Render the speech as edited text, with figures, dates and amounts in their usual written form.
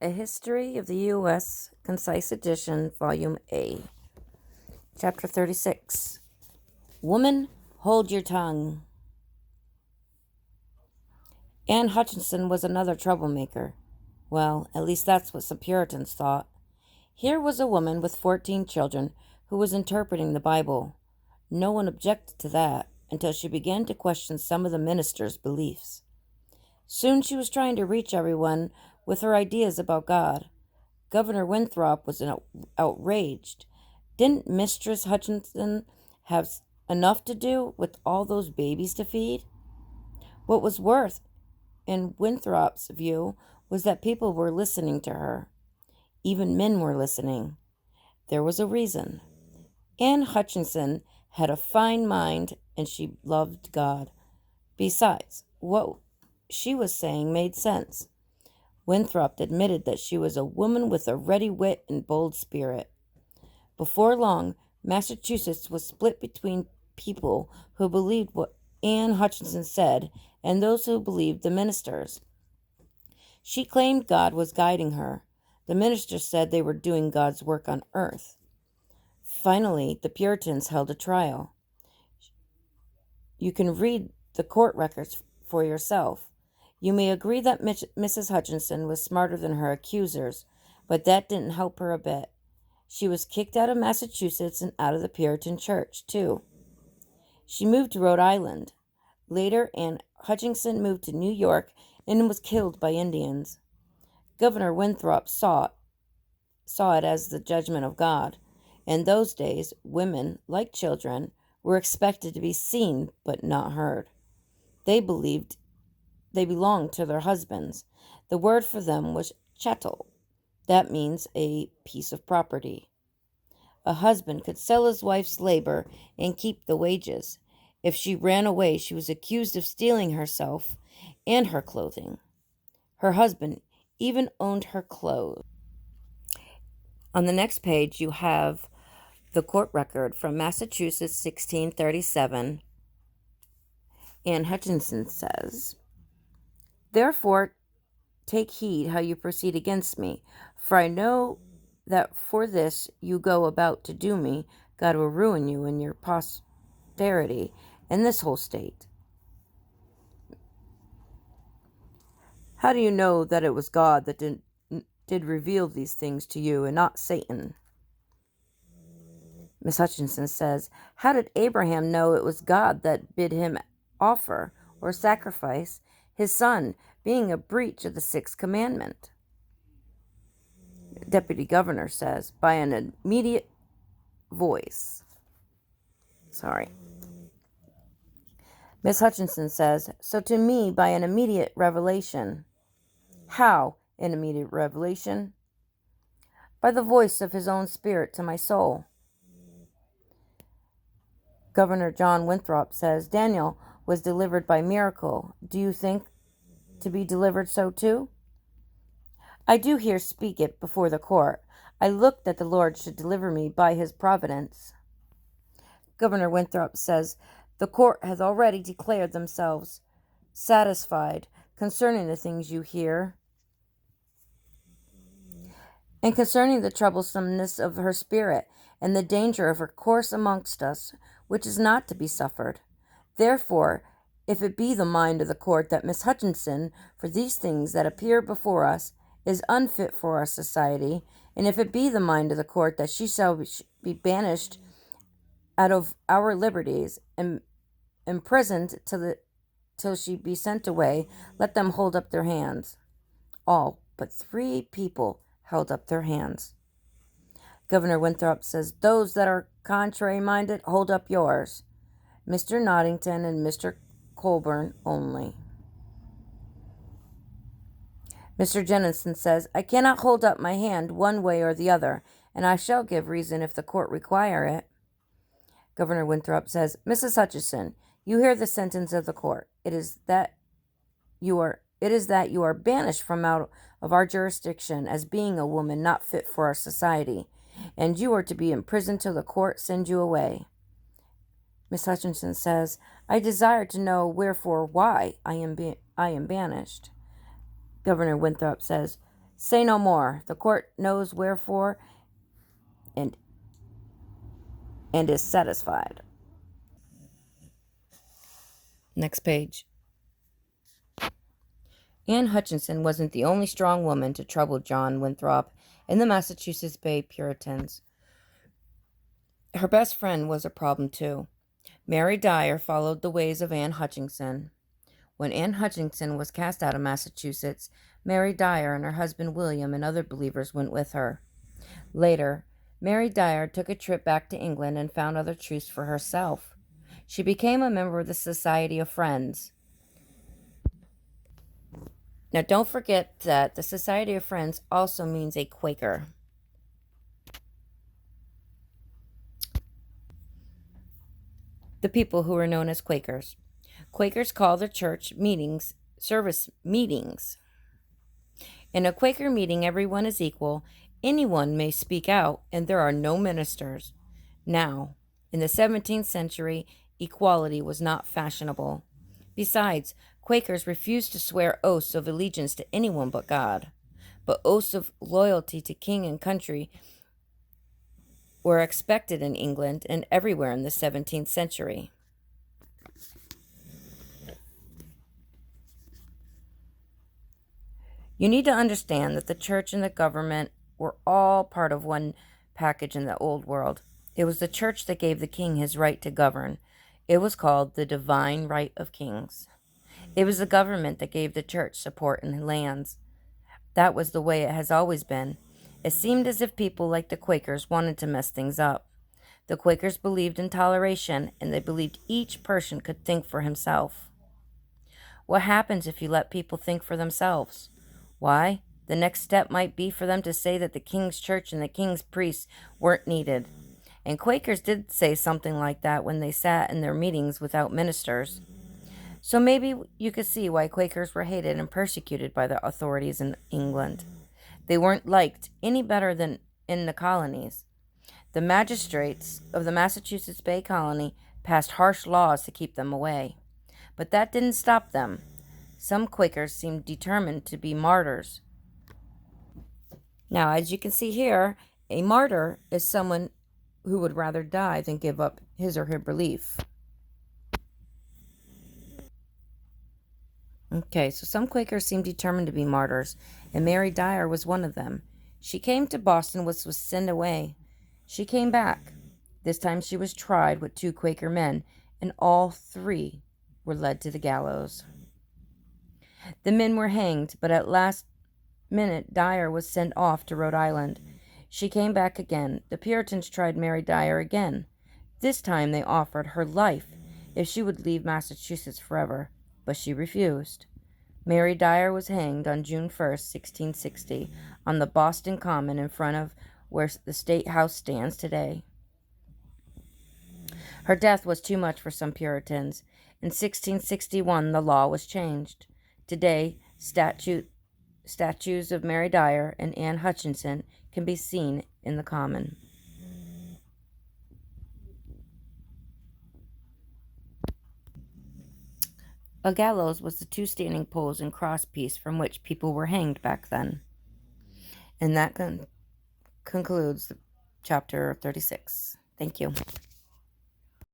A History of the U.S., Concise Edition, Volume A. Chapter 36. Woman, hold your tongue. Anne Hutchinson was another troublemaker. Well, at least that's what some Puritans thought. Here was a woman with 14 children who was interpreting the Bible. No one objected to that until she began to question some of the ministers' beliefs. Soon she was trying to reach everyone with her ideas about God. Governor Winthrop was outraged. Didn't Mistress Hutchinson have enough to do with all those babies to feed? What was worse, in Winthrop's view, was that people were listening to her. Even men were listening. There was a reason. Anne Hutchinson had a fine mind and she loved God. Besides, what she was saying made sense. Winthrop admitted that she was a woman with a ready wit and bold spirit. Before long, Massachusetts was split between people who believed what Anne Hutchinson said and those who believed the ministers. She claimed God was guiding her. The ministers said they were doing God's work on earth. Finally, the Puritans held a trial. You can read the court records for yourself. You may agree that Mrs. Hutchinson was smarter than her accusers, but that didn't help her a bit. She was kicked out of Massachusetts and out of the Puritan church, too. She moved to Rhode Island. Later, Anne Hutchinson moved to New York and was killed by Indians. Governor Winthrop saw it as the judgment of God. In those days, women, like children, were expected to be seen but not heard. They believed they belonged to their husbands. The word for them was chattel. That means a piece of property. A husband could sell his wife's labor and keep the wages. If she ran away, she was accused of stealing herself and her clothing. Her husband even owned her clothes. On the next page, you have the court record from Massachusetts, 1637. Anne Hutchinson says, "Therefore, take heed how you proceed against me, for I know that for this you go about to do me, God will ruin you and your posterity and this whole state." How do you know that it was God that did reveal these things to you and not Satan? Miss Hutchinson says, how did Abraham know it was God that bid him offer or sacrifice his son, being a breach of the sixth commandment? Deputy Governor says, by an immediate voice. Miss Hutchinson says, so to me by an immediate revelation. How an immediate revelation? By the voice of his own spirit to my soul. Governor John Winthrop says, Daniel was delivered by miracle. Do you think to be delivered so too? I do here speak it before the court. I looked that the Lord should deliver me by his providence. Governor Winthrop says, the court has already declared themselves satisfied concerning the things you hear, and concerning the troublesomeness of her spirit, and the danger of her course amongst us, which is not to be suffered. Therefore, if it be the mind of the court that Miss Hutchinson, for these things that appear before us, is unfit for our society, and if it be the mind of the court that she shall be banished out of our liberties and imprisoned till she be sent away, let them hold up their hands. All but 3 people held up their hands. Governor Winthrop says, those that are contrary-minded, hold up yours. Mr. Noddington and Mr. Colburn only. Mr. Jennison says, I cannot hold up my hand one way or the other, and I shall give reason if the court require it. Governor Winthrop says, Mrs. Hutchinson, you hear the sentence of the court. It is that you are banished from out of our jurisdiction as being a woman not fit for our society, and you are to be imprisoned till the court send you away. Miss Hutchinson says, I desire to know why I am banished. Governor Winthrop says, Say no more. The court knows wherefore and is satisfied. Next page. Anne Hutchinson wasn't the only strong woman to trouble John Winthrop and the Massachusetts Bay Puritans. Her best friend was a problem too. Mary Dyer followed the ways of Anne Hutchinson. When Anne Hutchinson was cast out of Massachusetts, Mary Dyer and her husband William and other believers went with her. Later, Mary Dyer took a trip back to England and found other truths for herself. She became a member of the Society of Friends. Now, don't forget that the Society of Friends also means a Quaker. The people who were known as Quakers. Quakers call their church meetings service meetings. In a Quaker meeting, everyone is equal. Anyone may speak out, and there are no ministers. Now, in the 17th century, equality was not fashionable. Besides, Quakers refused to swear oaths of allegiance to anyone but God. But oaths of loyalty to king and country were expected in England and everywhere in the 17th century. You need to understand that the church and the government were all part of one package in the old world. It was the church that gave the king his right to govern. It was called the divine right of kings. It was the government that gave the church support and lands. That was the way it has always been. It seemed as if people like the Quakers wanted to mess things up. The Quakers believed in toleration, and they believed each person could think for himself. What happens if you let people think for themselves? Why, the next step might be for them to say that the king's church and the king's priests weren't needed. And Quakers did say something like that when they sat in their meetings without ministers. So maybe you could see why Quakers were hated and persecuted by the authorities in England. They weren't liked any better than in the colonies. The magistrates of the Massachusetts Bay Colony passed harsh laws to keep them away. But that didn't stop them. Some Quakers seemed determined to be martyrs. Now, as you can see here, a martyr is someone who would rather die than give up his or her belief. Okay, so some Quakers seemed determined to be martyrs, and Mary Dyer was one of them. She came to Boston, was sent away. She came back. This time she was tried with 2 Quaker men, and all 3 were led to the gallows. The men were hanged, but at last minute Dyer was sent off to Rhode Island. She came back again. The Puritans tried Mary Dyer again. This time they offered her life if she would leave Massachusetts forever, but she refused. Mary Dyer was hanged on June 1st, 1660, on the Boston Common in front of where the State House stands today. Her death was too much for some Puritans. In 1661, the law was changed. Today, statues of Mary Dyer and Anne Hutchinson can be seen in the Common. A gallows was the 2 standing poles and crosspiece from which people were hanged back then. And that concludes chapter 36. Thank you.